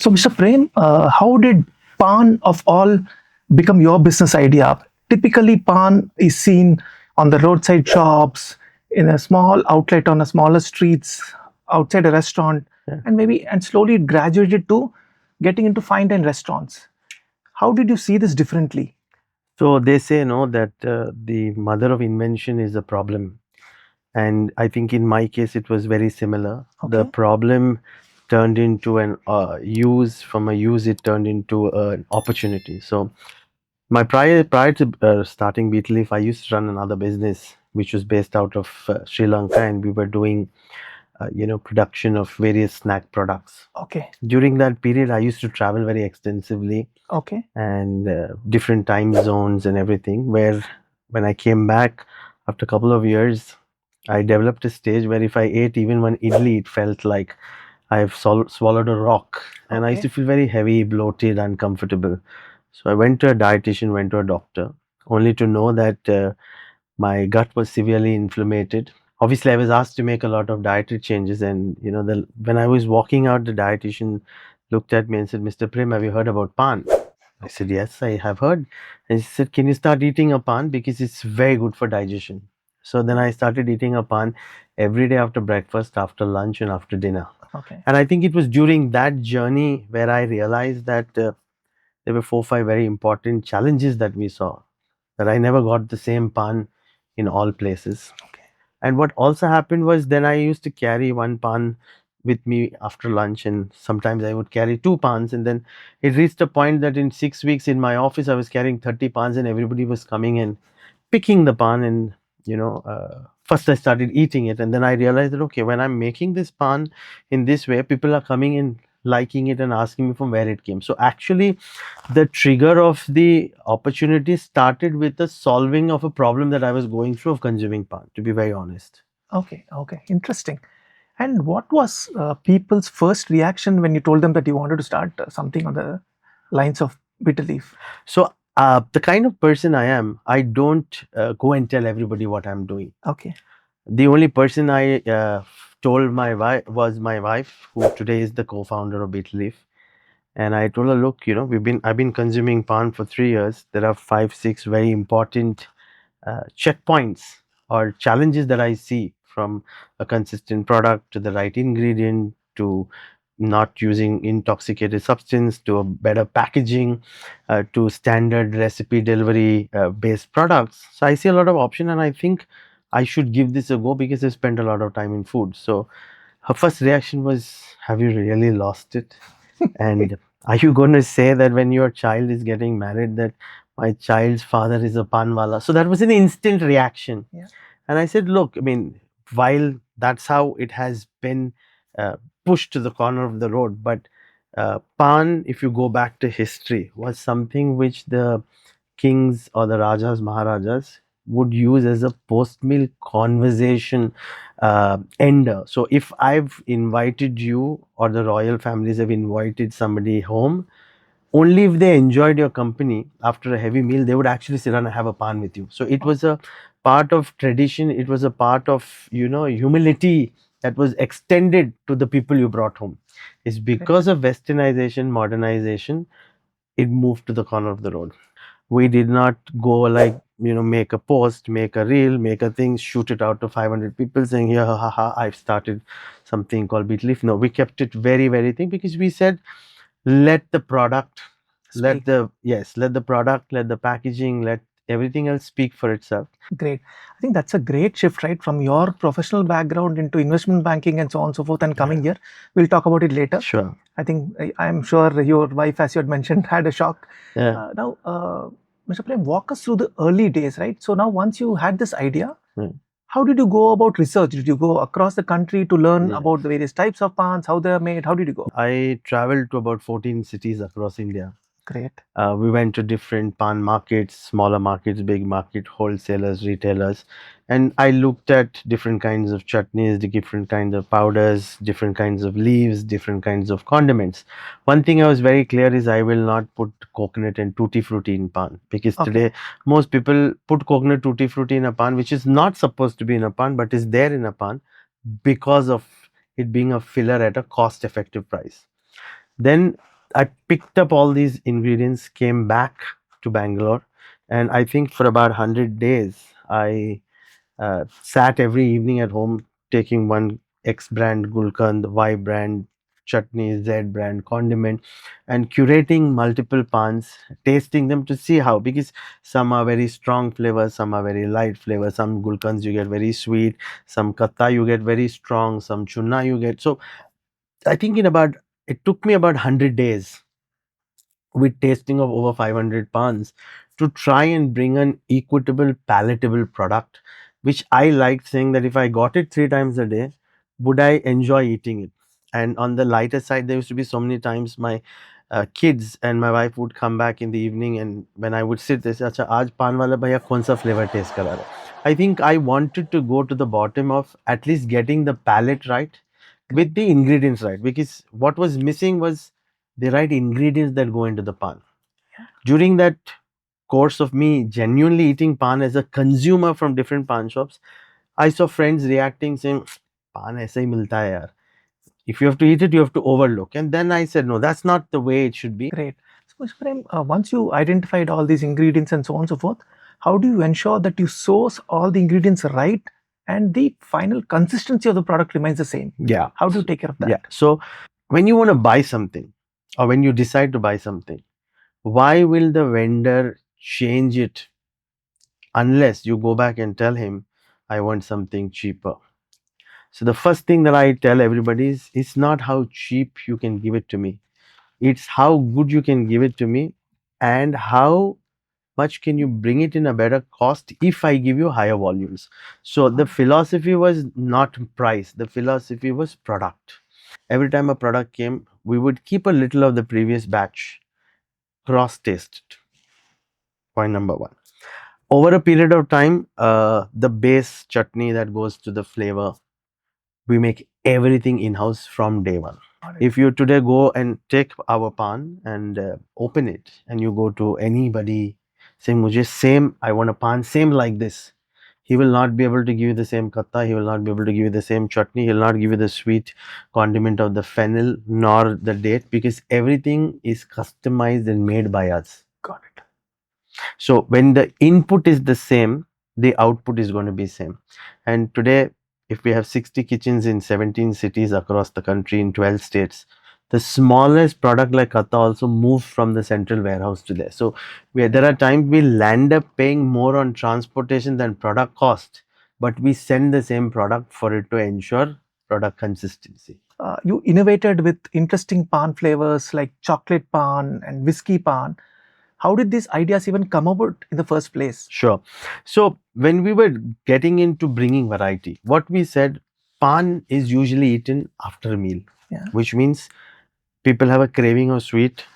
So, Mr. Prem, how did Paan of all become your business idea? Typically, Paan is seen on the roadside shops, in a small outlet on a smaller streets, outside a restaurant, Yeah. and slowly it graduated to getting into fine dine restaurants. How did you see this differently? So they say no that the mother of invention is a problem, and I think in my case it was very similar. The Okay. problem turned into an use. From a use, it turned into an opportunity. So my prior to starting Beatleaf, I used to run another business which was based out of Sri Lanka, and we were doing production of various snack products. Okay. During that period, I used to travel very extensively Okay. and different time zones and everything. Where when I came back after a couple of years, I developed a stage where if I ate even one idli, it felt like I've swallowed a rock, and I used Okay. to feel very heavy, bloated, uncomfortable. So I went to a dietitian, went to a doctor, only to know that my gut was severely inflamed. Obviously, I was asked to make a lot of dietary changes, and when I was walking out, the dietitian looked at me and said, "Mr. Prem, have you heard about Paan?" I said, "Yes, I have heard." And she said, "Can you start eating a Paan because it's very good for digestion?" So then I started eating a Paan every day after breakfast, after lunch, and after dinner. Okay. And I think it was during that journey where I realized that there were 4 or 5 very important challenges that we saw. That I never got the same Paan in all places. Okay. And what also happened was then I used to carry one Paan with me after lunch, and sometimes I would carry 2 Paans, and then it reached a point that in 6 weeks in my office I was carrying 30 Paans, and everybody was coming and picking the Paan, and first I started eating it, and then I realized that okay, when I'm making this Paan in this way, people are coming and liking it and asking me from where it came. So actually the trigger of the opportunity started with the solving of a problem that I was going through of consuming Paan, to be very honest. Okay. Okay. Interesting. And what was people's first reaction when you told them that you wanted to start something on the lines of bitter leaf? So the kind of person I am, I don't go and tell everybody what I'm doing. Okay. The only person I told my wife was my wife, who today is the co-founder of Beatleaf. And I told her, look, I've been consuming Paan for 3 years. There are 5, 6 very important checkpoints or challenges that I see, from a consistent product to the right ingredient to not using intoxicated substance to a better packaging to standard recipe delivery based products. So I see a lot of option, and I think I should give this a go because I spent a lot of time in food. So her first reaction was, have you really lost it? And are you going to say that when your child is getting married that my child's father is a panwala? So that was an instant reaction. Yeah. And I said, look, I mean, while that's how it has been pushed to the corner of the road, but Paan, if you go back to history, was something which the kings or the rajas, maharajas would use as a post-meal conversation ender. So if I've invited you or the royal families have invited somebody home, only if they enjoyed your company after a heavy meal, they would actually sit down and have a pan with you. So it was a part of tradition. It was a part of, humility that was extended to the people you brought home. It's because of westernization, modernization, it moved to the corner of the road. We did not go like, make a post, make a reel, make a thing, shoot it out to 500 people saying, yeah, ha, ha, ha, I've started something called Beatleaf. No, we kept it very, very thing because we said, let the product, Speak. let the product, let the packaging, let everything else speak for itself. Great. I think that's a great shift, right? From your professional background into investment banking and so on and so forth, and coming here. We'll talk about it later. Sure. I think I'm sure your wife, as you had mentioned, had a shock. Yeah. Now, Mr. Prem, walk us through the early days, right? So now, once you had this idea, how did you go about research? Did you go across the country to learn about the various types of pans, how they are made? How did you go? I traveled to about 14 cities across India. Great. We went to different pan markets, smaller markets, big market, wholesalers, retailers, and I looked at different kinds of chutneys, the different kinds of powders, different kinds of leaves, different kinds of condiments. One thing I was very clear is I will not put coconut and tutti frutti in pan, because today most people put coconut tutti frutti in a pan, which is not supposed to be in a pan, but is there in a pan because of it being a filler at a cost effective price. Then I picked up all these ingredients, came back to Bangalore, and I think for about 100 days, I sat every evening at home taking one X brand Gulkand, Y brand chutney, Z brand condiment, and curating multiple pans, tasting them to see how, because some are very strong flavors, some are very light flavors, some Gulkands you get very sweet, some katta you get very strong, some chunna you get. So I think it took me about 100 days with tasting of over 500 pounds to try and bring an equitable, palatable product, which I liked saying that if I got it 3 times a day, would I enjoy eating it? And on the lighter side, there used to be so many times my kids and my wife would come back in the evening, and when I would sit, they say, "Acha, aaj pan wala bhaiya kaun sa flavor taste kara raha hai?" I think I wanted to go to the bottom of at least getting the palate right with the ingredients right, because what was missing was the right ingredients that go into the pan. During that course of me genuinely eating pan as a consumer from different pan shops, I saw friends reacting saying, pan aisa hi milta hai yaar. If you have to eat it, you have to overlook. And then I said, no, that's not the way it should be. Great. So, Mr. Prem, once you identified all these ingredients and so on and so forth, how do you ensure that you source all the ingredients right and the final consistency of the product remains the same? Yeah. How do you take care of that? Yeah. So when you want to buy something or when you decide to buy something, why will the vendor change it unless you go back and tell him, I want something cheaper? So the first thing that I tell everybody is, it's not how cheap you can give it to me. It's how good you can give it to me and how much can you bring it in a better cost if I give you higher volumes. So the philosophy was not price, the philosophy was product. Every time a product came, we would keep a little of the previous batch, cross test it. Point number one. Over a period of time, the base chutney that goes to the flavor, we make everything in-house from day one. If you today go and take our pan and open it, and you go to anybody saying, "Mujhe same, I want a pan same like this," he will not be able to give you the same katta. He will not be able to give you the same chutney. He will not give you the sweet condiment of the fennel nor the date, because everything is customized and made by us. Got it. So when the input is the same, the output is going to be same. And today, if we have 60 kitchens in 17 cities across the country in 12 states, the smallest product like katta also moves from the central warehouse to there. So there are times we land up paying more on transportation than product cost, but we send the same product for it to ensure product consistency. You innovated with interesting pan flavors like chocolate pan and whiskey pan. How did these ideas even come about in the first place? Sure. So when we were getting into bringing variety, what we said, pan is usually eaten after a meal, which means people have a craving of sweet.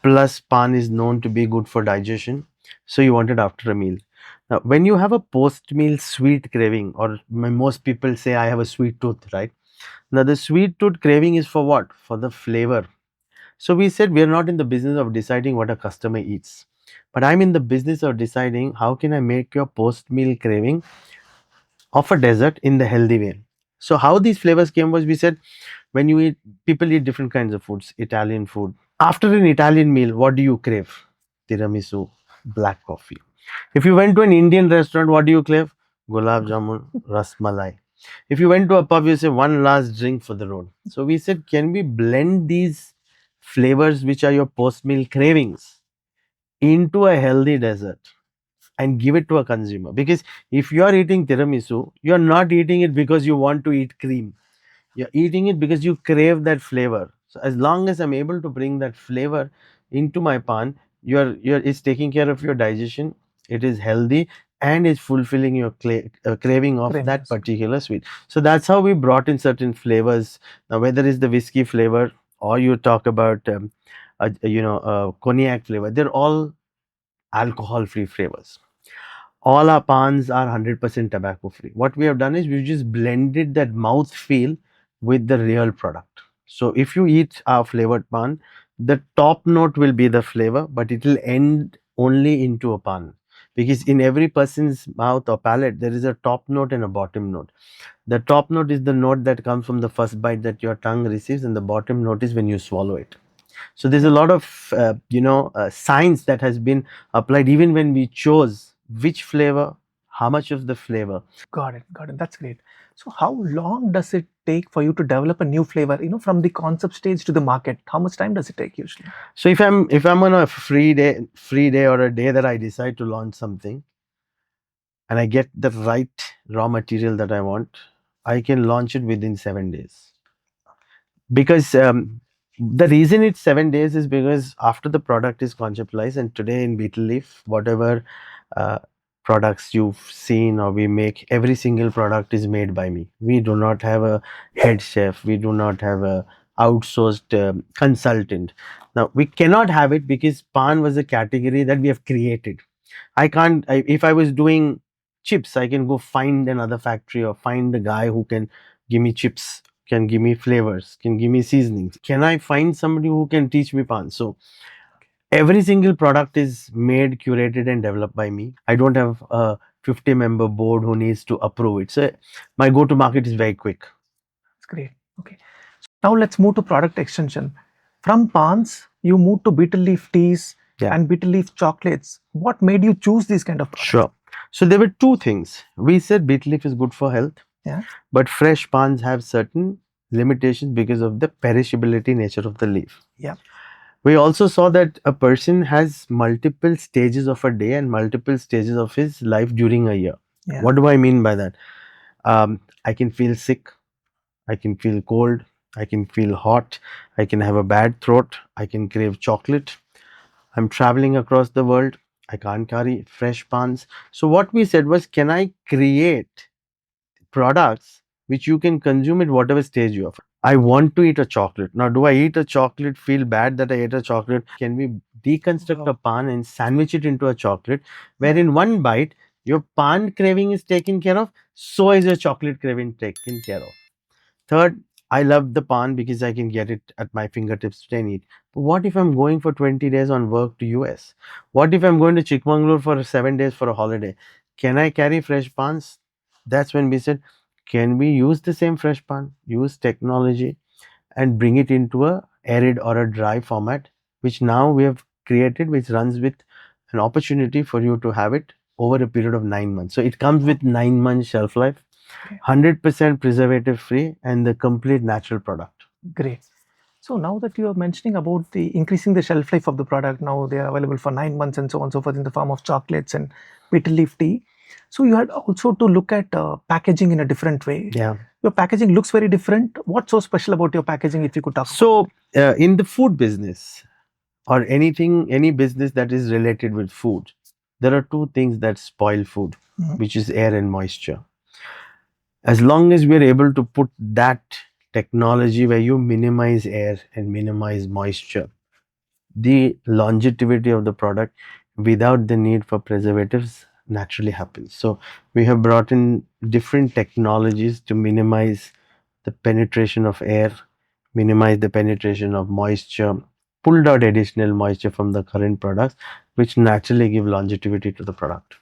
Plus, pan is known to be good for digestion, so you want it after a meal. Now, when you have a post-meal sweet craving, or most people say, I have a sweet tooth, right? Now, the sweet tooth craving is for what? For the flavor. So we said we are not in the business of deciding what a customer eats, but I'm in the business of deciding how can I make your post-meal craving of a dessert in the healthy way. So how these flavors came was, we said, when you eat, people eat different kinds of foods, Italian food. After an Italian meal, what do you crave? Tiramisu, black coffee. If you went to an Indian restaurant, what do you crave? Gulab jamun, ras malai. If you went to a pub, you say one last drink for the road. So we said, can we blend these flavors, which are your post-meal cravings, into a healthy dessert and give it to a consumer? Because if you are eating tiramisu, you are not eating it because you want to eat cream. You're eating it because you crave that flavor. So as long as I'm able to bring that flavor into my pan, it's taking care of your digestion. It is healthy and is fulfilling your craving of that particular sweet. So that's how we brought in certain flavors. Now, whether it's the whiskey flavor or you talk about cognac flavor, they're all alcohol-free flavors. All our pans are 100% tobacco free. What we have done is we've just blended that mouth feel with the real product. So if you eat our flavored pan, the top note will be the flavor, but it will end only into a pan. Because in every person's mouth or palate, there is a top note and a bottom note. The top note is the note that comes from the first bite that your tongue receives, and the bottom note is when you swallow it. So there's a lot of science that has been applied even when we chose which flavor, how much of the flavor. Got it. Got it. That's great. So, how long does it take for you to develop a new flavor? From the concept stage to the market, how much time does it take usually? So if I'm on a free day or a day that I decide to launch something, and I get the right raw material that I want, I can launch it within 7 days. Because the reason it's 7 days is because after the product is conceptualized, and today in Beetle Leaf, whatever uh, products you've seen or we make, every single product is made by me. We do not have a head chef. We do not have a outsourced consultant. Now we cannot have it because Paan was a category that we have created. If I was doing chips, I can go find another factory or find the guy who can give me chips, can give me flavors, can give me seasonings. Can I find somebody who can teach me Paan? So every single product is made, curated, and developed by me. I don't have a 50-member board who needs to approve it. So my go to market is very quick. That's great. Okay. Now let's move to product extension. From Pans, you moved to beetle leaf teas Yeah. and beetle leaf chocolates. What made you choose these kind of products? Sure. So there were two things. We said beet leaf is good for health, Yeah. but fresh pans have certain limitations because of the perishability nature of the leaf. Yeah. We also saw that a person has multiple stages of a day and multiple stages of his life during a year. Yeah. What do I mean by that? I can feel sick, I can feel cold, I can feel hot, I can have a bad throat, I can crave chocolate. I'm traveling across the world, I can't carry fresh pans. So what we said was, can I create products which you can consume at whatever stage you are? I want to eat a chocolate. Now, do I eat a chocolate, feel bad that I ate a chocolate? Can we deconstruct Wow. a pan and sandwich it into a chocolate, where in one bite, your pan craving is taken care of, so is your chocolate craving taken care of. Third, I love the pan because I can get it at my fingertips today and eat. But what if I'm going for 20 days on work to US? What if I'm going to Chikmagalur for 7 days for a holiday? Can I carry fresh pans? That's when we said, can we use the same fresh pan, use technology, and bring it into a arid or a dry format, which now we have created, which runs with an opportunity for you to have it over a period of 9 months. So it comes with 9 months shelf life, 100% preservative free, and the complete natural product. Great. So now that you are mentioning about the increasing the shelf life of the product, now they are available for 9 months and so on and so forth in the form of chocolates and beetle leaf tea. So you had also to look at packaging in a different way. Yeah. Your packaging looks very different. What's so special about your packaging, if you could talk? So in the food business, or any business that is related with food, there are two things that spoil food, which is air and moisture. As long as we are able to put that technology where you minimize air and minimize moisture, the longevity of the product without the need for preservatives naturally happens. So we have brought in different technologies to minimize the penetration of air, minimize the penetration of moisture, pulled out additional moisture from the current products, which naturally give longevity to the product.